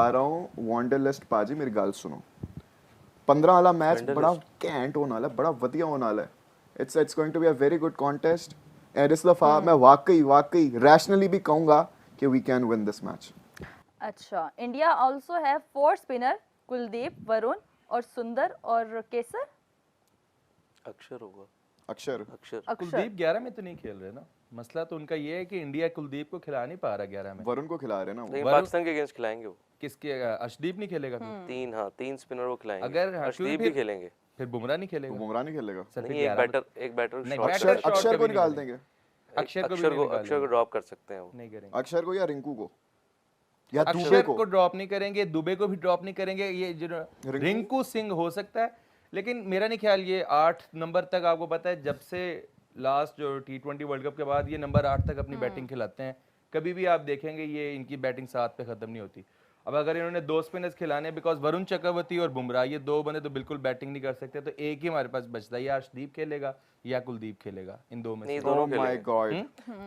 बता रहा हूँ वॉन्डरलिस्ट पाजी मेरी गल सुनो 15 वाला मैच बड़ा कैंट होने वाला है बड़ा वधिया होने वाला है it's going to be a very good contest and इस दफा मैं वाकई रैशनली भी कहूंगा कि we can win this match. अच्छा, India also have 4 spinner Kuldeep, Varun और सुंदर और केसर। अक्षर होगा। अक्षर कुलदीप 11 में तो नहीं खेल रहे ना, मसला तो उनका ये है कि इंडिया कुलदीप को खिला नहीं पा रहा 11 में। वरुण को खिला रहे ना नहीं, पाकिस्तान के अगेंस्ट खिलाएंगे वो। किसके अर्शदीप नहीं खेलेगा फिर? तीन स्पिनर वो खिलाएंगे। अगर अर्शदीप भी खेलेंगे फिर बुमराह नहीं खेलेगा। बुमराह नहीं खेलेगा नहीं, एक बैटर अक्षर को निकाल देंगे अक्षर को ड्रॉप कर सकते हैं वो। नहीं करेंगे अक्षर को या रिंकू को या दुबे अक्षर को को ड्रॉप नहीं करेंगे, दुबे को भी ड्रॉप नहीं करेंगे। ये जो रिंकू सिंह हो सकता है लेकिन मेरा नहीं ख्याल ये 8 नंबर तक, आपको पता है जब से लास्ट जो T20 वर्ल्ड कप के बाद ये नंबर 8 तक अपनी बैटिंग खिलाते हैं, कभी भी आप देखेंगे ये इनकी बैटिंग 7 पे खत्म नहीं होती। अब अगर इन्होंने 2 स्पिनर्स खिलाने बिकॉज वरुण चक्रवर्ती और बुमराह ये 2 बंदे तो बिल्कुल बैटिंग नहीं कर सकते, तो एक ही हमारे पास बचता है, या अर्शदीप खेलेगा या कुलदीप खेलेगा, इन 2 में से। दोनों माय गॉड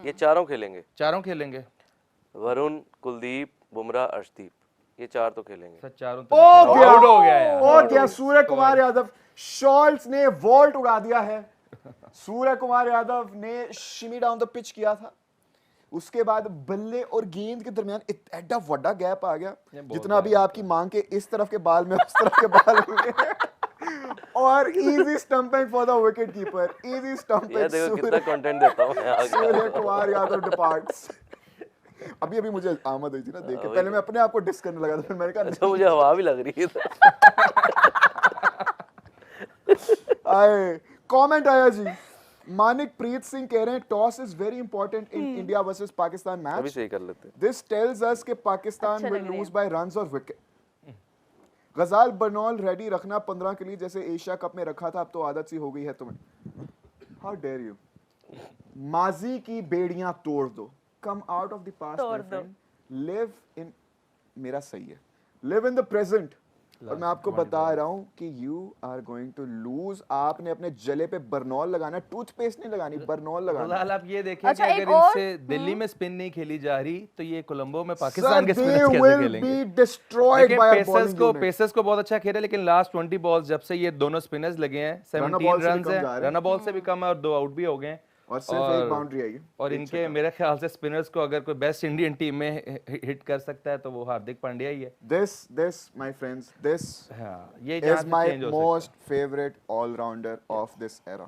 ये चारों खेलेंगे। चारों खेलेंगे, वरुण, कुलदीप, बुमराह, अर्शदीप, ये 4 तो खेलेंगे। सर चारों ओ गया आउट हो गया यार। ओ गया सूर्य कुमार यादव, शॉल्ट्स ने वॉल्ट उड़ा दिया है। सूर्य कुमार यादव ने शिमी डाउन द पिच किया था, उसके बाद बल्ले और गेंद के दरमियान एडा बड़ा गैप आ गया, जितना भी आपकी मांग के इस तरफ के बाल में उस तरफ के बाल में और easy stumping for the wicket keeper, easy stumping. ये देखो कितना कंटेंट देता हूं मैं। सूर्य कुमार यादव डिपार्ट्स। अभी मुझे आमद हुई थी ना देख के, पहले मैं अपने आप को डिस करने लगा था, फिर मैंने कहा अच्छा मुझे हवा भी लग रही है। आए कमेंट आया जी, मानिक प्रीत सिंह कह रहे हैं toss is very important in India versus Pakistan अभी मैच, सही कर लेते हैं। दिस टेल्स अस कि पाकिस्तान अच्छे विल लग रहे लूज हैं। बाय रन्स और विकेट। गजाल बर्नौल रेडी रखना 15 के लिए जैसे एशिया कप में रखा था, अब तो आदत सी हो गई है तुम्हें। हाउ डेयर यू, माजी की बेड़ियां तोड़ दो, come out of the past my friend, live in, मेरा सही है, लिव इन द प्रेजेंट। और मैं आपको बता रहा हूं कि you are going to lose. आपने अपने जले पे बर्नौल लगाना, टूथपेस्ट नहीं लगानी, बर्नौल लगाना। फिलहाल आप ये देखें अच्छा, कि एक अगर और? इनसे दिल्ली में स्पिन नहीं खेली जा रही तो ये कोलंबो में पाकिस्तान के Sir, स्पिनर्स they कैसे will खेलेंगे? be destroyed by our bowling unit. Pacers को बहुत अच्छा खेला, लेकिन लास्ट 20 बॉल्स जब से ये दोनों स्पिनर्स लगे हैं, Run a 17 ball से भी रन कम जा रहे हैं। रन बॉल से भी कम है और 2 आउट भी हो गए हैं। और सिर्फ एक बाउंड्री आई है। और इनके मेरे ख्याल से स्पिनर्स को अगर कोई बेस्ट इंडियन टीम में हिट कर सकता है तो वो हार्दिक पांड्या ही है। This, my friends, this हाँ, ये is जहाँ से my change हो सकता है। most favorite all-rounder of this era,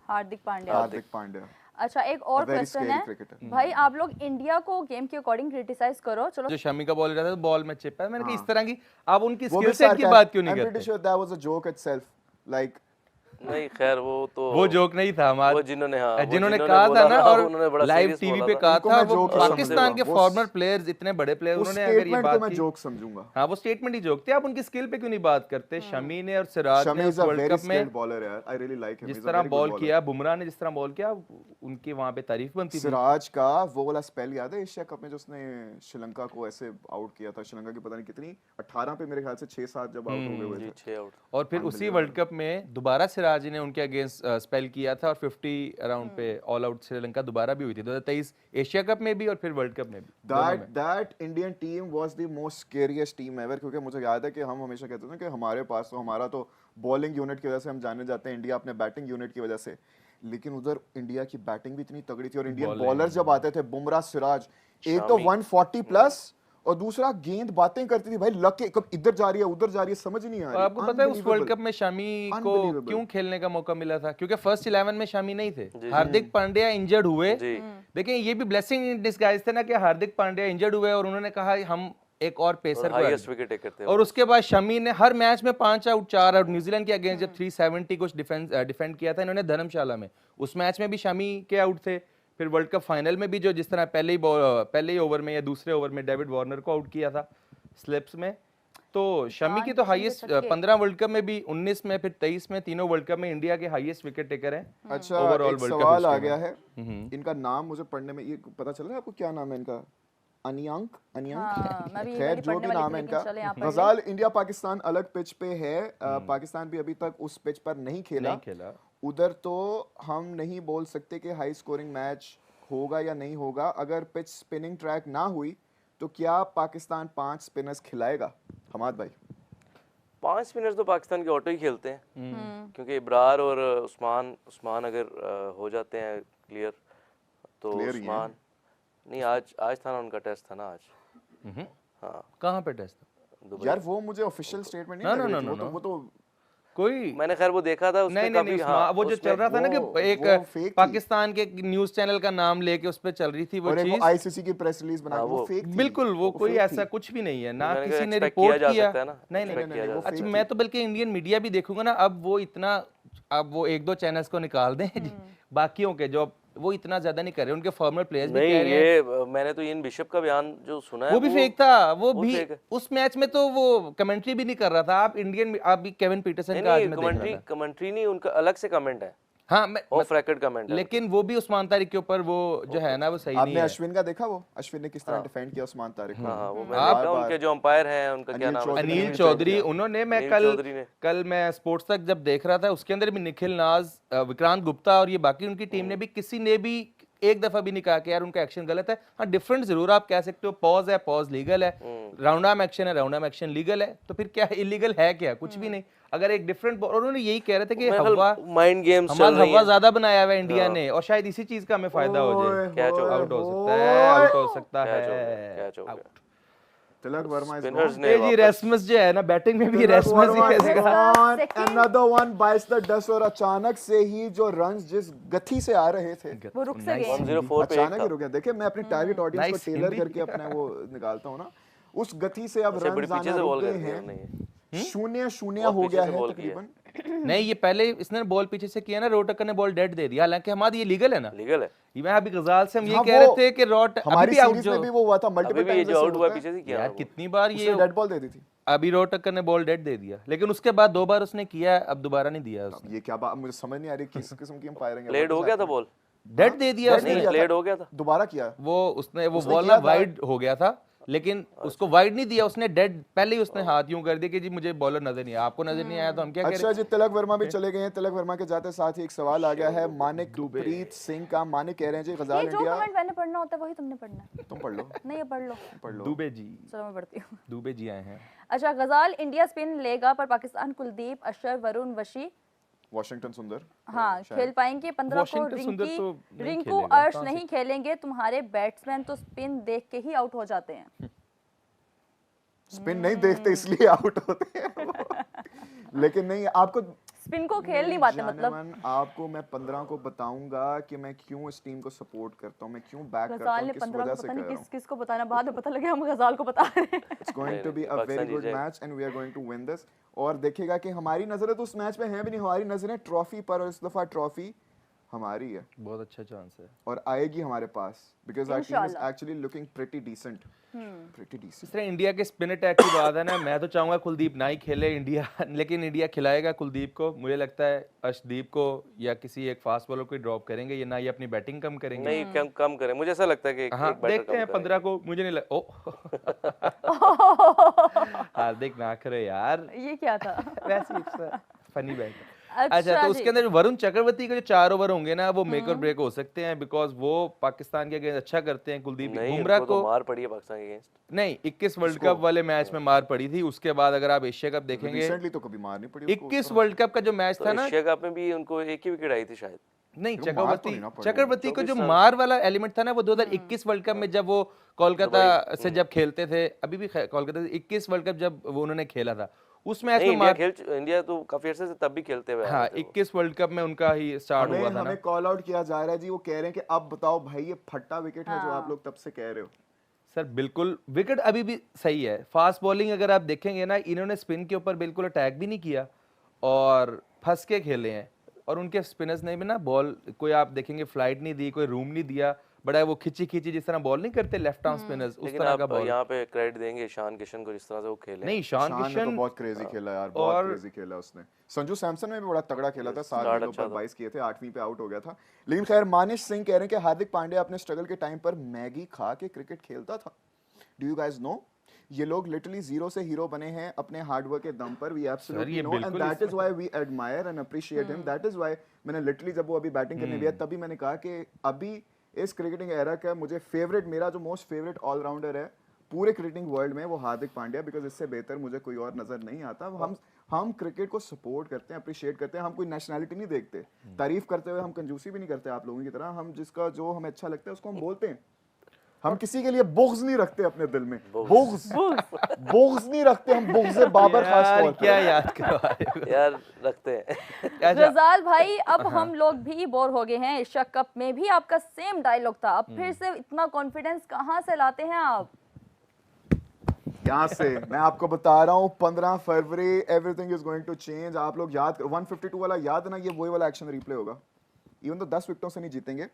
Hardik Pandya. Hardik Pandya. अच्छा, एक और A very क्वेश्चन scary है cricketer. भाई, आप लोग इंडिया को गेम के अकॉर्डिंग क्रिटिसाइज करो। चलो, जो शमी का बॉल रहता है बॉल में चिप है, मैंने कहा इस तरह की आप उनकी वो स्किल भी सेट की sarcasm. बात क्यों नहीं I'm pretty करते? sure that was a joke itself. Like नहीं खैर वो जोक नहीं था हमारा, वो जिन्होंने कहा बोला था ना, उन्होंने और बड़ा लाइव serious टीवी बोला पे था। कहा उनको था, मैं वो joke पाकिस्तान के समझूंगा। फॉर्मर प्लेयर्स इतने बड़े प्लेयर, उस उन्होंने अगर ये स्टेटमेंट बात को मैं की, जोक समझूंगा। हाँ वो स्टेटमेंट ही जोक थे। आप उनकी स्किल पे क्यों नहीं बात करते? शमी ने और सिराज शमी ने is a world very cup में skilled bowler यार. I really like him. जिस He's a तरह very good बॉल bowler. किया, बुमराह ने जिस तरह बॉल किया, उनकी वहां पे तारीफ बनती थी। सिराज का वो वाला स्पेल याद है एशिया कप में जो उसने श्रीलंका को ऐसे आउट किया था? श्रीलंका की पता नहीं कितनी 18 पे मेरे ख्याल से 6-7 जब आउट हो गए हुए जी थे। 6 आउट। और फिर उसी वर्ल्ड कप में दोबारा सिराज ने उनके अगेंस्ट स्पेल किया था और 50 अराउंड पे ऑल आउट श्रीलंका दोबारा भी हुई थी 2023 एशिया कप में भी और फिर वर्ल्ड कप में भी। That Indian team was the most scariest team ever, क्योंकि मुझे याद है कि हम हमेशा कहते थे कि हमारे पास तो हमारा तो बॉलिंग यूनिट की वजह से हम जाने जाते हैं, इंडिया अपने बैटिंग यूनिट की वजह से, लेकिन उधर इंडिया की बैटिंग भी इतनी तगड़ी थी और इंडियन बॉलर जब आते थे, बुमराह, सिराज, एक तो 140 प्लस और दूसरा गेंद बातें करती थी भाई, लक के कब इधर जा रही है उधर जा रही है समझ ही नहीं आ और रही। आपको पता है उस वर्ल्ड Unbelievable. कप में शमी को Unbelievable. क्यों खेलने का मौका मिला था? क्योंकि फर्स्ट 11 में शमी नहीं थे, हार्दिक पांड्या इंजर्ड हुए। देखिए ये भी ब्लेसिंग इन डिस्गाइज थे ना कि हार्दिक पांड्या इंजर्ड हुए और उन्होंने कहा हम एक और पेसर हाईएस्ट को, विकेट टेकर थे। और उसके बाद शमी ने हर मैच में 5 आउट 4 आउट, न्यूजीलैंड के अगेंस्ट जब 370 कुछ डिफेंड किया था इन्होंने धर्मशाला में, उस मैच में भी शमी के आउट थे। फिर वर्ल्ड कप फाइनल में भी जो जिस तरह पहले ही ओवर में या दूसरे ओवर में डेविड वार्नर को आउट किया था स्लिप्स में, तो शमी की तो हाईएस्ट 15 वर्ल्ड कप में भी, 19 में, फिर 23 में, तीनों वर्ल्ड कप में इंडिया के हाईएस्ट विकेट टेकर हैं। अच्छा, ओवरऑल एक वर्ल्ड कप सवाल आ हिस्ट्री गया में। है, इनका नाम मुझे पढ़ने में ये पता चल रहा है आपको क्या नाम है इनका? अनियांक हाँ, मैं भी खैर वही जो पढ़ने भी वाली नाम थी, है लेकिन चले यहाँ इनका। पर गजाल, इंडिया पाकिस्तान अलग पिच पे है, पाकिस्तान भी अभी तक उस पिच पर नहीं खेला। उधर तो हम नहीं बोल सकते कि हाई स्कोरिंग मैच होगा या नहीं होगा। अगर पिच स्पिनिंग ट्रैक ना हुई तो क्या पाकिस्तान 5 स्पिनर्स खिलाएगा? हमाद भाई 5 स्पिनर्स तो पाकिस्तान के ऑटो ही खेलते हैं, क्योंकि इब्रार और उस्मान अगर हो जाते हैं क्लियर तो Clear ही हैं। उस्मान नहीं, आज था ना उनका टेस्ट था ना आज। हाँ कहाँ पे टेस्ट था? दुबई। यार वो मुझे ऑफिशियल स्टेटमेंट नहीं No, लग no, रही no, थी, no, वो तो कोई मैंने खैर वो देखा था उसमें नहीं नहीं नहीं काफी। उस्मान, हाँ वो जो चल रहा था ना वो कि एक fake थी। पाकिस्तान के न्यूज चैनल का नाम लेके उस पे चल रही थी वो और एक वो चीज। आईसीसी की प्रेस रिलीज बना हाँ, के वो वो फेक थी। बिल्कुल वो कोई fake ऐसा थी। कुछ भी नहीं है ना, मैंने किसी कहा ने expect रिपोर्ट किया जा किया। सकता है ना, नहीं नहीं expect किया जा अच्छा, सकता है। मैं तो बल्कि इंडियन मीडिया भी देखूंगा ना, अब वो इतना, अब वो 1-2 चैनल्स को निकाल दें बाकियों के जो वो इतना ज्यादा नहीं कर रहे, उनके फॉर्मर प्लेयर्स भी नहीं कह रहे हैं। ये मैंने तो इन बिशप का बयान जो सुना है वो भी फेक था, वो भी fake है। उस मैच में तो वो कमेंट्री भी नहीं कर रहा था। आप भी केविन पीटरसन नहीं का आज नहीं, मैं देख रहा था। कमेंट्री नहीं, उनका अलग से कमेंट है, हाँ मैं ऑफ रिकॉर्ड कमेंट है। लेकिन वो भी उस्मान तारिक के ऊपर वो जो है ना वो सही नहीं आपने है। अश्विन का देखा? वो अश्विन ने किस तरह डिफेंड किया उस्मान तारिक को? हाँ वो मैंने बार देखा, बार। उनके जो अंपायर हैं उनका क्या अनिल नाम है? चौधरी अनिल ने चौधरी किया। उन्होंने, मैं अनिल कल चौधरी ने। कल मैं स्पोर्ट्स तक जब देख रहा था उसके अंदर भी निखिल नाज, विक्रांत गुप्ता और ये बाकी उनकी टीम ने भी, किसी ने भी एक दफा भी नहीं कहा कि यार उनका एक्शन गलत है। हाँ डिफरेंट जरूर आप कह सकते हो, पॉज है पॉज लीगल है, राउंड आर्म एक्शन है राउंड आर्म एक्शन लीगल है, तो फिर क्या इलीगल है? क्या कुछ भी नहीं। अगर एक डिफरेंट, और उन्होंने यही कह रहे थे कि हवा माइंड गेम्स चल हमारा रही हवा है। ज्यादा बनाया हुआ है इंडिया ने, और शायद इसी चीज का हमें फायदा हो जाए। कैच हो आउट हो सकता है, आउट हो सकता कैच हो है, गया, कैच हो गया। Tilak Varma is spinners gone. ने ये जी वापस रेसमस जो है ना बैटिंग में भी तिलक रेसमस ही वर्मा is कैसे gone. Second. Another one bites the dust। और अचानक से ही जो रन्स जिस गति से आ रहे थे वो रुक से गए। 104 पे एक अचानक ही था। रुक गया। देखिए मैं अपनी टारगेट ऑडियंस को Nice टेलर हिंदी। करके अपना वो निकालता हूँ ना, उस गति से अब अच्छा, बड़ी रन्स पीछे आना से रुक बॉल गए कर दिया हैं। नहीं, 0-0 बहुत हो पीछे गया से है बॉल किया। तकरीबन। नहीं ये पहले इसने बॉल पीछे से किया ना, रोटकर ने बॉल डेड दे दिया, हालांकि हमारा ये लीगल है ना। लीगल है। ये मैं अभी गजाल से हम ये हाँ, कह रहे वो थे कि रॉट अभी हमारी भी आउट सीरीज जो में भी वो हुआ था, अभी मल्टीपल भी ये टाइम्स जो आउट हुआ पीछे से किया यार ना वो। कितनी बार ये उसने डेड बॉल दे दी थी। अभी रोटकर ने बॉल डेड दे दिया, लेकिन उसके बाद 2 बार उसने किया है, अब दोबारा नहीं दिया उसने। ये क्या बात, मुझे समझ नहीं आ रही किस किस्म की अंपायरिंग है। प्लेड हो गया था बॉल, डेड दे दिया Dead उसने। दे नहीं दिया था। प्लेड हो गया था। दोबारा किया। वो उसने वो उसने बॉल किया ना था। वाइड हो गया था, लेकिन उसको वाइड नहीं दिया उसने, डेड पहले ही उसने हाथ यूं कर दिया कि जी मुझे बॉलर नजर नहीं आया, आपको नजर नहीं आया तो हम क्या अच्छा करें। जी, तिलक वर्मा भी चले गए हैं। तिलक वर्मा के जाते साथ ही एक सवाल आ गया है मानिक प्रीत सिंह का। मानिक कह रहे हैं जी ये गजाल जो इंडिया। कमेंट मैंने पढ़ना होता है वही तुमने पढ़ना है। तुम पढ़ लो, नहीं ये पढ़ लो। पढ़ लो। दुबे जी, चलो मैं पढ़ती हूँ। दुबे जी आए हैं। अच्छा, गजाल इंडिया स्पिन लेगा पर पाकिस्तान कुलदीप, अशरफ, वरुण, वशी वाशिंगटन सुंदर हाँ खेल पाएंगे। 15 को वाशिंगटन सुंदर तो नहीं रिंकू खेलेगा, अर्श कहाँ नहीं खेलेंगे। तुम्हारे बैट्समैन तो स्पिन देख के ही आउट हो जाते हैं। स्पिन नहीं देखते इसलिए आउट होते हैं। लेकिन नहीं, आपको स्पिन को खेल नहीं पाते मतलब। जानेमन, आपको मैं 15 को बताऊंगा कि मैं क्यों इस टीम को सपोर्ट करता हूं, मैं क्यों बैक करता गजाल हूं, ने किस 15 वजह को से पता कर नहीं रहा किस हूं। किस को बताना, बाद में पता लगे हम गजाल को बता रहे हैं। It's going to be a Pakistan very good जीत जाएगा। Match and we are going to win this. और देखिएगा कि हमारी नजरें तो उस मैच में हैं भी नहीं, हमारी नजरें ट्रॉफी पर, और इस दफा ट्रॉफी हमारी है बहुत अच्छा चांस है। और आएगी हमारे पास, बिकॉज आवर टीम इज इंशाल्लाह। Actually looking pretty decent, pretty decent. इस तरह इंडिया के स्पिन अटैक की बात है ना, मैं तो चाहूंगा कुलदीप ना ही खेले इंडिया, लेकिन इंडिया खिलाएगा कुलदीप को। मुझे लगता है अर्शदीप को या किसी एक फास्ट बॉलर को ड्रॉप करेंगे, ये ना ही अपनी बैटिंग कम करेंगे। नहीं कम करें, मुझे ऐसा लगता है कि हाँ एक बैटर देखते हैं कम 15 को, मुझे नहीं लग ओ हार्दिक ना करे यार, ये क्या था? वैसे फनी बैट। अच्छा अच्छा तो जी। उसके अंदर वरुण चक्रवर्ती के जो 4 ओवर होंगे ना, वो मेक और ब्रेक हो सकते हैं, बिकॉज वो पाकिस्तान के अगेंस्ट अच्छा करते हैं। कुलदीप नहीं, बुमराह उनको को तो मार पड़ी है पाकिस्तान के अगेंस्ट। नहीं 21 वर्ल्ड कप वाले मैच में मार पड़ी थी, उसके बाद अगर आप एशिया कप देखेंगे रिसेंटली तो कभी मार नहीं पड़ी उसको। 21 वर्ल्ड कप का जो मैच तो था ना, एशिया कप में भी उनको एक ही विकेट आई थी शायद। नहीं वो मार तो चक्रवर्ती नहीं ना पड़ी। चक्रवर्ती को जो 24 साल। मार वाला एलिमेंट था ना, वो 2021 वर्ल्ड कप में जब वो कोलकाता से जब खेलते थे, अभी भी कोलकाता से 21 वर्ल्ड कप जब वो उन्होंने खेला था, उस मैच नहीं में मार, इंडिया तो काफी अर्से से तब भी खेलते हुए हाँ 21 वर्ल्ड कप में उनका ही स्टार्ट हुआ था ना। हमें कॉल आउट किया जा रहा है जी, वो कह रहे हैं कि अब बताओ भाई ये फट्टा विकेट है जो आप लोग तब से कह रहे हो। सर बिल्कुल विकेट अभी भी सही है। फास्ट बॉलिंग अगर आप देखेंगे ना, इन्होंने स्पिन के ऊपर बिल्कुल अटैक भी नहीं किया और फंस के खेले हैं, और उनके स्पिनर्स ने भी ना बॉल कोई आप देखेंगे फ्लाइट नहीं दी, कोई रूम नहीं दिया, बड़ा वो खिंची जिस तरह बॉल नहीं करते लेफ्ट आर्म स्पिनर्स, उस लेकिन तरह का आप बॉल। यहाँ पे क्रेडिट देंगे ईशान किशन को, जिस तरह से वो खेले। नहीं ईशान शान ने तो किशन बहुत क्रेजी खेला यार, बहुत और- क्रेजी खेला उसने। संजू सैमसन में भी बड़ा तगड़ा खेला था, 7 स्टार्ट गेंदों अच्छा पर था। 22 किए थे, 8वीं पे आउट हो गया था। लेकिन खैर मानिश सिंह कह रहे हैं कि हार्दिक पांड्या अपने स्ट्रगल के टाइम पर मैगी खा के क्रिकेट खेलता था। Do you guys know? ये लोग लिटरली जीरो से हीरो बने हैं अपने हार्डवर्क के दम पर। वी एब्सोल्युटली ये नो एंड बिल्कुल that is why we admire and appreciate him. That is why मैंने लिटरली जब वो अभी बैटिंग करने गया तभी मैंने कहा कि अभी इस क्रिकेटिंग एरा का मुझे फेवरेट, मेरा जो मोस्ट फेवरेट ऑलराउंडर है पूरे क्रिकेटिंग वर्ल्ड में वो हार्दिक पांड्या, बिकॉज इससे बेहतर मुझे कोई और नजर नहीं आता। हम क्रिकेट को सपोर्ट करते हैं, अप्रिशिएट करते हैं, हम कोई नेशनैलिटी नहीं देखते। तारीफ करते हुए हम कंजूसी भी नहीं करते आप लोगों की तरह। हम जिसका जो हमें अच्छा लगता है उसको हम बोलते हैं। हम किसी के लिए बुग़्ज़ नहीं रखते अपने दिल में, बुग़्ज़ नहीं रखते हम, बुग़्ज़ बाबर खास यार तौर क्या पे। याद करवा रहे हो? यार रखते हैं। अच्छा, रज़ाल भाई, अब हम लोग भी बोर हो गए हैं। एशिया कप में भी आपका सेम डायलॉग था, अब फिर से इतना कॉन्फिडेंस कहाँ से लाते हैं आप? यहाँ से मैं आपको बता रहा हूँ 15 फरवरी everything is going to change. आप लोग याद करो 152 वाला याद है ना, ये वही वाला एक्शन रिप्ले होगा। इवन तो 10 विकेटों से नहीं जीतेंगे,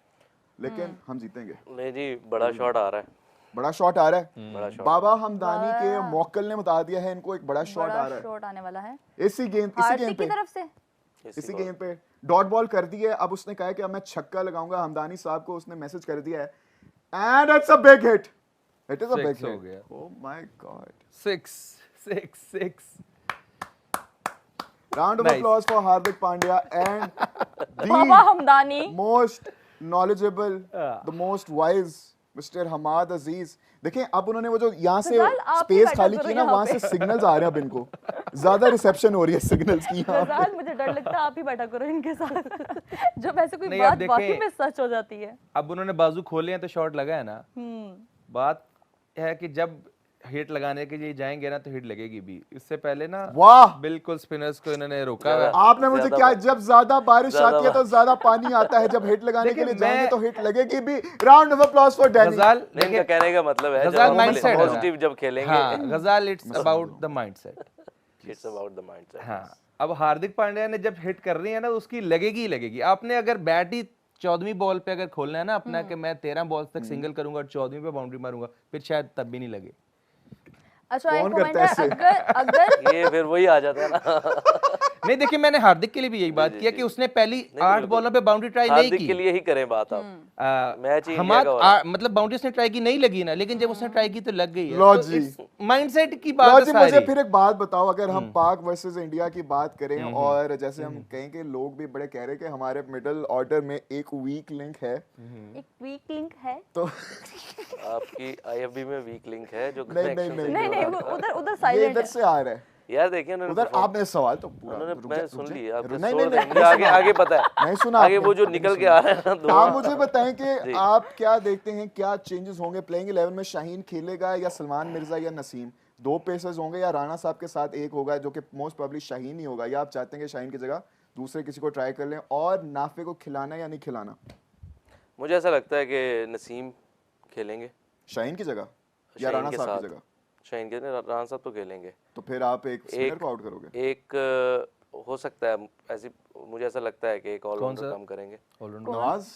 लेकिन हम जीतेंगे। नहीं जी, बड़ा शॉट आ रहा है, बड़ा शॉट आ रहा है। बड़ा शॉट। बाबा हमदानी के मौक्कल ने बता दिया है इनको, एक बड़ा शॉट आ बड़ा रहा है शॉट आने वाला है इसी गेंद हार्दिक की पे, तरफ से। इसी गेंद पे डॉट बॉल कर दी है। अब उसने कहा है कि अब मैं छक्का लगाऊंगा। हमदानी साहब को उसने मैसेज कर दिया है, and it's a big hit, it is a big Six हो हिट। गया। Oh my god, 6 round off Nice. Applause for Hardik Pandya and Baba Hamdani. Most knowledgeable, हाँ। The most wise mister Hamad Aziz. देखें अब उन्होंने वो जो यहाँ से रज़ाल, आप ही स्पेस बैठा खाली करो की ना, यहाँ वहां पे। से सिग्नल्स आ रहे हैं अब इनको, ज्यादा रिसेप्शन हो रही है सिग्नल्स की यहाँ पे। रज़ाल, मुझे डर लगता है आप ही बैठा करो इनके साथ। जब ऐसे कोई नहीं, अब बात देखें- वाकई में सच हो जाती है। अब उन्होंने बाजू खोले हैं तो शॉट लगा है ना। बात है कि जब हिट लगाने के लिए जाएंगे ना तो हिट लगेगी भी। इससे पहले ना वाह, बिल्कुल स्पिनर्स को इन्होंने रोका हुआ है। आपने मुझे क्या, जब ज्यादा बारिश ज्यादा आती है तो ज्यादा पानी आता है, जब हिट लगाने के लेकिन लिए जाएंगे मैं- तो हिट लगेगी भी। Round of applause for Danny. गजाल नहीं, इनका कहने का मतलब है गजाल जब mindset है ना। पॉजिटिव जब खेलेंगे, हाँ, गजाल it's about the mindset. It's about the mindset. हाँ, अब हार्दिक पांड्या ने जब हिट कर रही है ना उसकी लगेगी ही लगेगी। आपने अगर बैट ही 14वीं बॉल पे अगर खोलना है ना अपना कि मैं 13 बॉल तक सिंगल करूंगा और 14वीं पे बाउंड्री मारूंगा, फिर शायद तब भी नहीं लगे। अच्छा, एक कौन कमेंट करता है, है अगर ये फिर वही आ जाता है ना। नहीं देखिए, मैंने हार्दिक के लिए भी यही बात किया कि उसने पहली 8 बॉलों पे बाउंड्री ट्राई नहीं हार्दिक की। के लिए ही करें बात आप। मैच ही इंडिया हमाद का हो रहा है। मतलब बाउंड्री उसने ट्राई की नहीं लगी ना, लेकिन जब उसने ट्राई की तो लग गई है। लो तो जी। इस माइंडसेट की लो बात जी, है मुझे सारी। फिर एक बात बताओ, अगर हम पाक वर्सेस इंडिया की बात करें और जैसे हम कहें कि लोग भी बड़े कह रहे हैं कि हमारे मिडिल ऑर्डर में एक वीक लिंक है, एक वीक लिंक है। तो आपकी आईएफबी में वीक लिंक है जो नहीं, connection नहीं, से नहीं जुड़ा नहीं, है। वो उधर ये साइलेंट इधर है। से आ रहा है। यार देखिए उन्होंने उधर perform- आपने सवाल तो पूरा उन्होंने रुक मैं जा, सुन रुक जा। ली, आप नहीं, छोड़ नहीं, दें, नहीं, मुझे आगे आगे पता है। नहीं सुना आगे आपने, वो जो नहीं निकल के सुना। आ रहा है ना दो। आप मुझे बताएं कि आप क्या देखते हैं, क्या चेंजेस होंगे प्लेइंग 11 में? शाहीन खेलेगा या सलमान मिर्जा या नसीम? 2 पेसर्स होंगे या राणा साहब के साथ एक होगा, जो कि मोस्ट प्रोबब्ली शाहीन ही होगा, या आप चाहते हैं कि शाहीन की जगह दूसरे किसी को ट्राई कर लें? और नाफे को खिलाना या नहीं खिलाना? मुझे ऐसा लगता है कि नसीम खेलेंगे शाहीन की जगह या शाहीन राणा के साहब साथ। की जगह? शाहीन के राणा साहब तो खेलेंगे। तो फिर आप एक स्पिनर को आउट करोगे? एक हो सकता है ऐसी, मुझे ऐसा लगता है कि एक ऑलराउंडर सा? कम करेंगे, नवाज,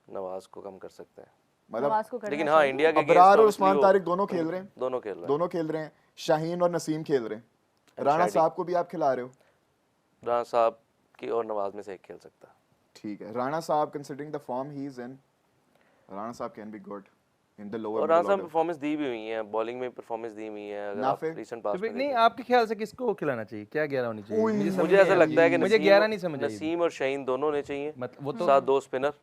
नवाज को कम कर सकते हैं। मतलब नवाज को करना लेकिन हाँ, चाहिए। इंडिया के अबरार और against उस्मान obviously तारिक दोनों खेल रहे हैं, दोनों खेल रहे हैं। दोनों खेल रहे हैं। शाहीन और नसीम खेल रहे हैं। राणा साहब को भी आप खिला रहे हो? राणा साहब की और नवाज में से एक खेल सकता है। ठीक है। राणा साहब considering the form he is in, Rana साहब can be good in the lower और राणा साहब मिडिल परफॉर्मेंस दी भी हुई है, बॉलिंग में परफॉर्मेंस दी हुई है। अगर आप नाफे? रीसेंट तो पास फिर में नहीं, देखें। आपके ख्याल से किसको खिलाना चाहिए? क्या 11 होनी चाहिए? मुझे समझ मुझे नहीं ऐसा आई। लगता है कि मुझे 11 नहीं समझ आई। नसीम और शाहीन दोनों होने चाहिए, मतलब वो तो साथ 2 स्पिनर,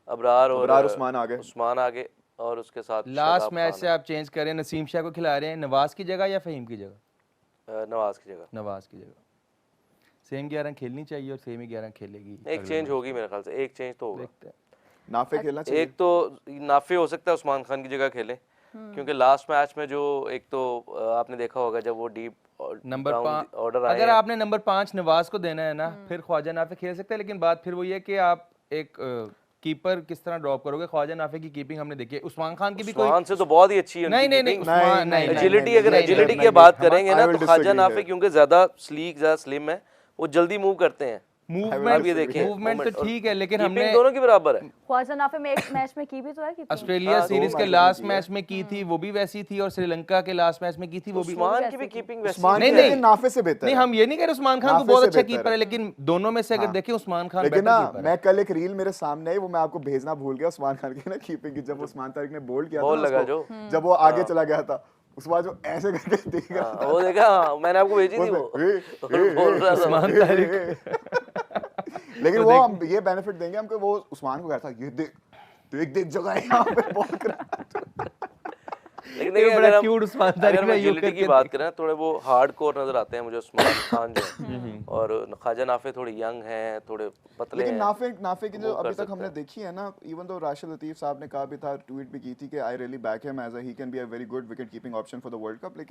अबरार और उस्मान आगे। उस्मान आगे, और उसके साथ लास्ट शादाब मैच खान से आप चेंज करें, नसीम शाह को खिला रहे हैं नवाज की जगह या फहीम की जगह? नवाज की जगह। नवाज की जगह। सेम 11 खेलनी चाहिए और सेम ही 11 खेलेगी। एक चेंज होगी मेरे ख्याल से, एक चेंज तो होगा। देखते हैं। नाफे खेलना चाहिए। एक तो नाफे हो सकता है उस्मान खान की जगह खेले, क्योंकि लास्ट मैच में जो एक तो आपने देखा होगा जब वो डीप नंबर 5 ऑर्डर आए अगर आपने नंबर 5 नवाज को देना है ना, फिर ख्वाजा नाफे खेल सकते हैं। लेकिन बात फिर वही है कि आप एक कीपर किस तरह ड्रॉप करोगे? ख्वाजा नाफे की कीपिंग हमने देखी है, उस्मान खान की भी कोई उस्मान से तो बहुत ही अच्छी है नहीं उनकी नहीं नहीं keeping। उस्मान नहीं एजिलिटी, अगर नहीं, एजिलिटी नहीं, की बात नहीं, करेंगे I ना will तो ख्वाजा disagree नाफे here. क्योंकि ज्यादा स्लीक, ज्यादा स्लिम है, वो जल्दी मूव करते हैं। मूवमेंट ये देखिए, मूवमेंट तो movement और ठीक है, लेकिन कीपिंग हमने दोनों की बराबर है। ख्वाजा नाफे में एक मैच में की भी तो है कि ऑस्ट्रेलिया सीरीज के लास्ट मैच में की थी, वो भी वैसी थी, और श्रीलंका के लास्ट मैच में की थी, वो भी। उस्मान की भी कीपिंग वैसी उस्मान नहीं, की नहीं। लेकिन नाफे से बेहतर नहीं, है। हम ये नहीं कह रहे उस्मान खान को नाफे बहुत से अच्छा बेहतर कीपर है, लेकिन दोनों में से अगर देखें उस्मान खान लेकिन बेटर ना कीपर है। मैं कल एक रील मेरे सामने आई, वो मैं आपको भेजना भूल गया, उस्मान खान की ना कीपिंग की, जब उस्मान तारिक ने बोल्ड किया था बॉल ना लगा उसको, जब वो आगे चला गया था, उसके बाद जो ऐसे करके देख रहा हाँ, वो देखा, हाँ, मैंने आपको भेजी थी वो था, बोल रहा था उस्मान तारिक लेकिन वो हम ये बेनिफिट देंगे हमको, वो उस्मान को कहा था, ये देख, तो एक देख जगह है यहाँ पे बॉल कर। लेकिन ये देखिए बड़ा अगर क्यूट उस्मान हम तारिक अगर ने मैं यूं agility की करके बात करें ना, थोड़े वो हार्ड कोर नजर आते हैं मुझे उस्मान खान जो है, और ख्वाजा नाफे थोड़े यंग हैं, थोड़े पतले लेकिन हैं। नाफे की जो वो कर अभी तक सकते हमने हैं। देखी है ना, इवन तो राशिद लतीफ साहब ने कहा भी था, ट्वीट भी की थी कि I really back him as he can be a very good wicket keeping option for the world cup, लेकिन